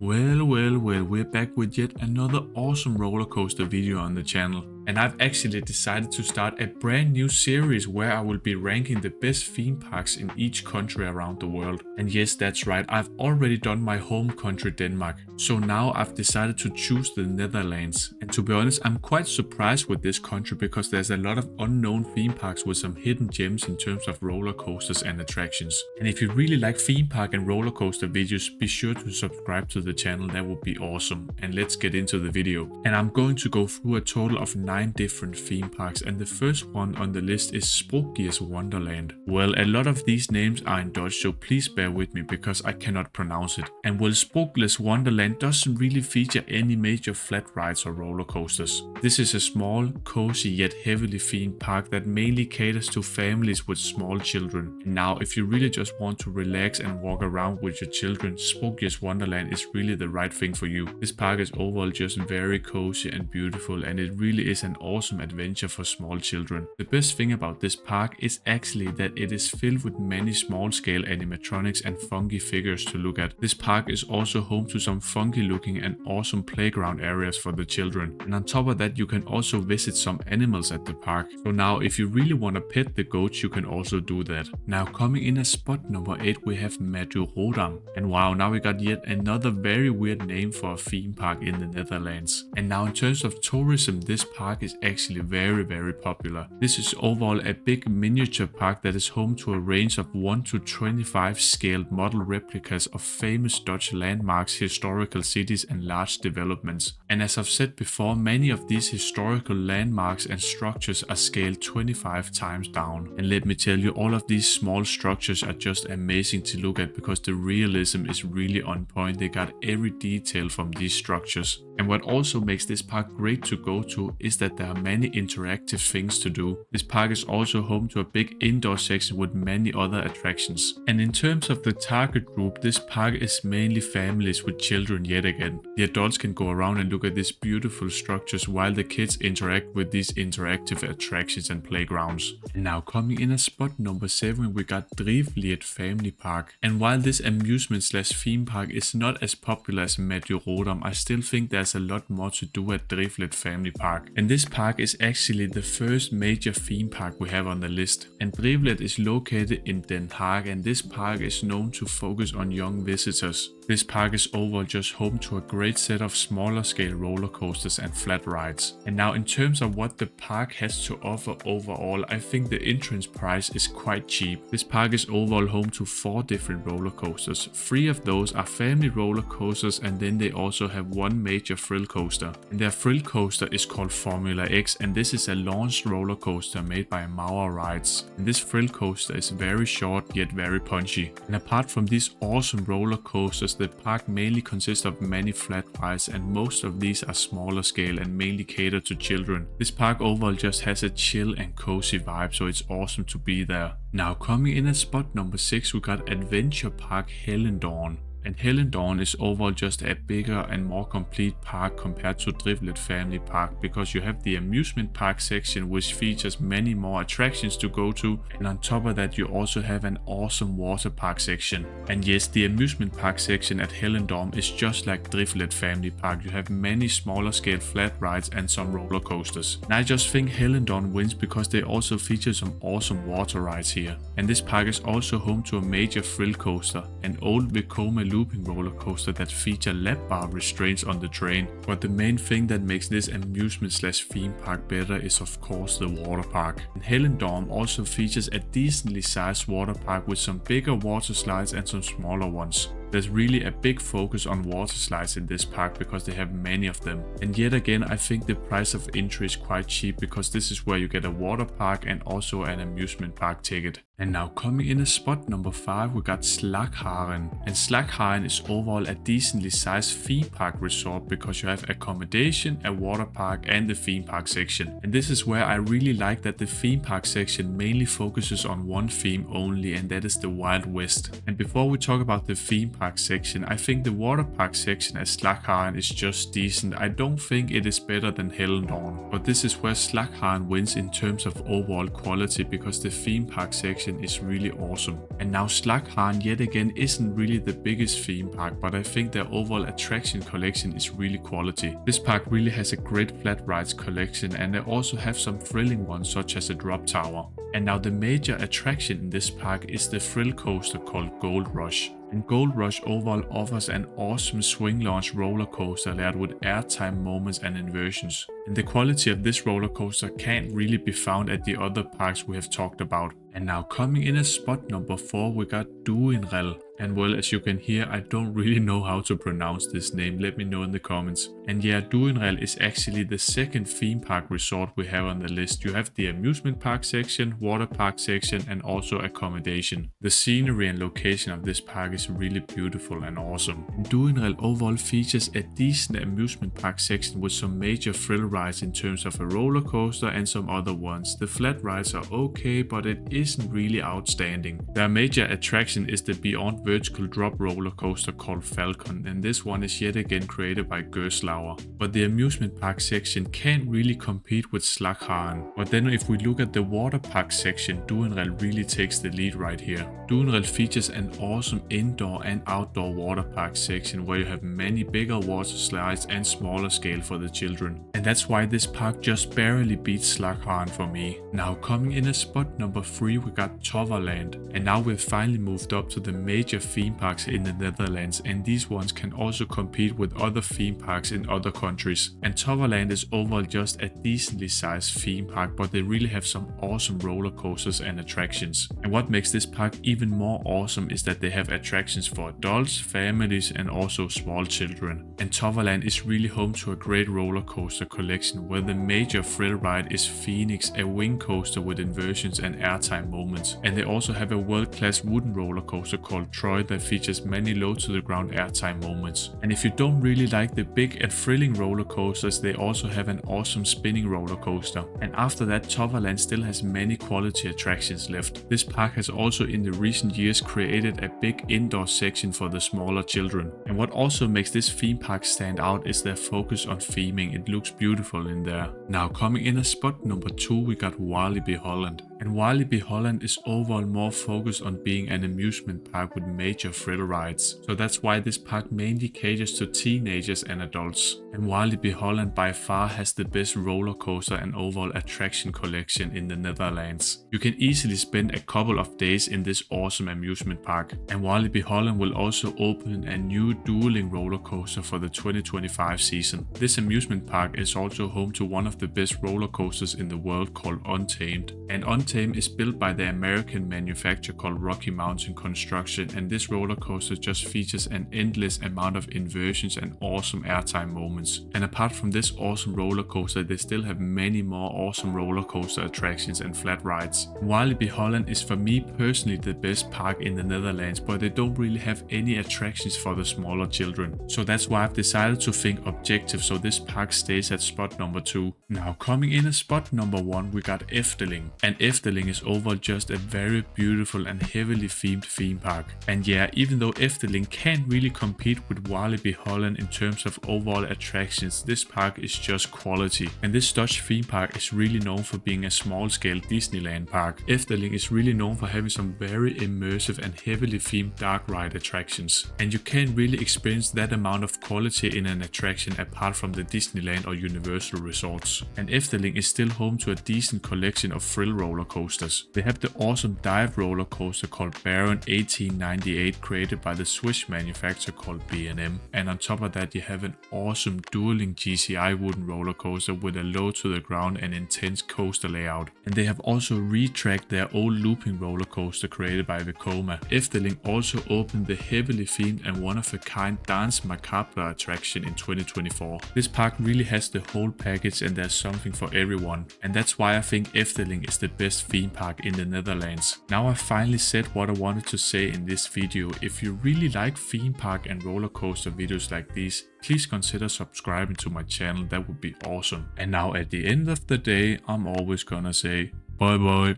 Well, we're back with yet another awesome roller coaster video on the channel. And I've actually decided to start a brand new series where I will be ranking the best theme parks in each country around the world. And yes, that's right, I've already done my home country Denmark. So now I've decided to choose the Netherlands. And to be honest, I'm quite surprised with this country because there's a lot of unknown theme parks with some hidden gems in terms of roller coasters and attractions. And if you really like theme park and roller coaster videos, be sure to subscribe to the channel, that would be awesome. And let's get into the video. And I'm going to go through a total of 9 different theme parks, and the first one on the list is Sprookjeswonderland. Well, a lot of these names are in Dutch, so please bear with me because I cannot pronounce it. And well, Sprookjeswonderland doesn't really feature any major flat rides or roller coasters. This is a small, cozy yet heavily themed park that mainly caters to families with small children. And now, if you really just want to relax and walk around with your children, Sprookjeswonderland is really the right thing for you. This park is overall just very cozy and beautiful, and it really is an awesome adventure for small children. The best thing about this park is actually that it is filled with many small-scale animatronics and funky figures to look at. This park is also home to some funky looking and awesome playground areas for the children. And on top of that, you can also visit some animals at the park. So now if you really want to pet the goats, you can also do that. Now coming in at spot number 8, we have Madurodam. And wow, now we got yet another very weird name for a theme park in the Netherlands. And now in terms of tourism, this park is actually very popular. This is overall a big miniature park that is home to a range of 1 to 25 scaled model replicas of famous Dutch landmarks, historical cities and large developments. And as I've said before, many of these historical landmarks and structures are scaled 25 times down. And let me tell you, all of these small structures are just amazing to look at because the realism is really on point. They got every detail from these structures. And what also makes this park great to go to is that there are many interactive things to do. This park is also home to a big indoor section with many other attractions. And in terms of the target group, this park is mainly families with children yet again. The adults can go around and look at these beautiful structures while the kids interact with these interactive attractions and playgrounds. And now coming in at spot number 7, we got Drievliet Family Park. And while this amusement slash theme park is not as popular as Madurodam, I still think there's a lot more to do at Drievliet Family Park. And this park is actually the first major theme park we have on the list. And Drievliet is located in Haag, and this park is known to focus on young visitors. This park is overall just home to a great set of smaller scale roller coasters and flat rides. And now in terms of what the park has to offer overall, I think the entrance price is quite cheap. This park is overall home to 4 different roller coasters. 3 of those are family roller coasters, and then they also have one major thrill coaster. And their thrill coaster is called Formula X, and this is a launched roller coaster made by Mauer Rides. And this thrill coaster is very short yet very punchy. And apart from these awesome roller coasters, the park mainly consists of many flat rides, and most of these are smaller scale and mainly cater to children. This park overall just has a chill and cozy vibe, so it's awesome to be there. Now coming in at spot number 6, we got Adventure Park Hellendoorn. And Hellendoorn is overall just a bigger and more complete park compared to Drievliet Family Park, because you have the amusement park section which features many more attractions to go to, and on top of that you also have an awesome water park section. And yes, the amusement park section at Hellendoorn is just like Drievliet Family Park. You have many smaller scale flat rides and some roller coasters. And I just think Hellendoorn wins because they also feature some awesome water rides here. And this park is also home to a major thrill coaster, an old Vekoma looping roller coaster that feature lap bar restraints on the train. But the main thing that makes this amusement slash theme park better is of course the water park. And Hellendoorn also features a decently sized water park with some bigger water slides and some smaller ones. There's really a big focus on water slides in this park because they have many of them. And yet again, I think the price of entry is quite cheap because this is where you get a water park and also an amusement park ticket. And now coming in at spot number 5, we got Slagharen. And Slagharen is overall a decently sized theme park resort because you have accommodation, a water park and the theme park section. And this is where I really like that the theme park section mainly focuses on one theme only, and that is the Wild West. And before we talk about the theme park section, I think the water park section at Slagharen is just decent. I don't think it is better than Hellendoorn, but this is where Slagharen wins in terms of overall quality because the theme park section is really awesome. And now Slagharen yet again isn't really the biggest theme park, but I think their overall attraction collection is really quality. This park really has a great flat rides collection, and they also have some thrilling ones such as a drop tower. And now the major attraction in this park is the thrill coaster called Gold Rush. And Gold Rush overall offers an awesome swing launch roller coaster layered with airtime moments and inversions. And the quality of this roller coaster can't really be found at the other parks we have talked about. And now coming in at spot number 4 we got Duinrell. And well, as you can hear, I don't really know how to pronounce this name, let me know in the comments. And yeah, Duinrell is actually the second theme park resort we have on the list. You have the amusement park section, water park section, and also accommodation. The scenery and location of this park is really beautiful and awesome. And Duinrell overall features a decent amusement park section with some major thrill rides in terms of a roller coaster and some other ones. The flat rides are okay, but it isn't really outstanding. Their major attraction is the Beyond vertical drop roller coaster called Falcon, and this one is yet again created by Gerslauer. But the amusement park section can't really compete with Slagharen. But then if we look at the water park section, Duinrell really takes the lead right here. Duinrell features an awesome indoor and outdoor water park section where you have many bigger water slides and smaller scale for the children. And that's why this park just barely beats Slagharen for me. Now coming in at spot number 3 we got Toverland, and now we've finally moved up to the major theme parks in the Netherlands, and these ones can also compete with other theme parks in other countries. And Toverland is overall just a decently sized theme park, but they really have some awesome roller coasters and attractions. And what makes this park even more awesome is that they have attractions for adults, families, and also small children. And Toverland is really home to a great roller coaster collection where the major thrill ride is Phoenix, a wing coaster with inversions and airtime moments. And they also have a world-class wooden roller coaster called Troy that features many low to the ground airtime moments. And if you don't really like the big and thrilling roller coasters, they also have an awesome spinning roller coaster. And after that, Toverland still has many quality attractions left. This park has also in the recent years created a big indoor section for the smaller children. And what also makes this theme park stand out is their focus on theming. It looks beautiful in there. Now coming in at spot number 2 we got Walibi Holland. And Walibi Holland is overall more focused on being an amusement park with major thrill rides. So that's why this park mainly caters to teenagers and adults. And Walibi Holland by far has the best roller coaster and overall attraction collection in the Netherlands. You can easily spend a couple of days in this awesome amusement park. And Walibi Holland will also open a new dueling roller coaster for the 2025 season. This amusement park is also home to one of the best roller coasters in the world called Untamed. And Untamed is built by the American manufacturer called Rocky Mountain Construction, and this roller coaster just features an endless amount of inversions and awesome airtime moments. And apart from this awesome roller coaster, they still have many more awesome roller coaster attractions and flat rides. Walibi Holland is for me personally the best park in the Netherlands, but they don't really have any attractions for the smaller children. So that's why I've decided to think objective, so this park stays at spot number 2. Now coming in at spot number 1 we got Efteling. And Efteling is overall just a very beautiful and heavily themed theme park. And yeah, even though Efteling can't really compete with Walibi Holland in terms of overall attractions, this park is just quality. And this Dutch theme park is really known for being a small scale Disneyland park. Efteling is really known for having some very immersive and heavily themed dark ride attractions. And you can't really experience that amount of quality in an attraction apart from the Disneyland or Universal resorts. And Efteling is still home to a decent collection of thrill roller coasters. They have the awesome dive roller coaster called Baron 1898 created by the Swiss manufacturer called B&M. And on top of that you have an awesome dueling GCI wooden roller coaster with a low to the ground and intense coaster layout. And they have also retracked their old looping roller coaster created by Vekoma. Efteling also opened the heavily themed and one of a kind Dance Macabre attraction in 2024. This park really has the whole package and there's something for everyone. And that's why I think Efteling is the best theme park in the Netherlands. Now I finally said what I wanted to say in this video. If you really like theme park and roller coaster videos like these, please consider subscribing to my channel, that would be awesome. And now at the end of the day, I'm always gonna say bye bye.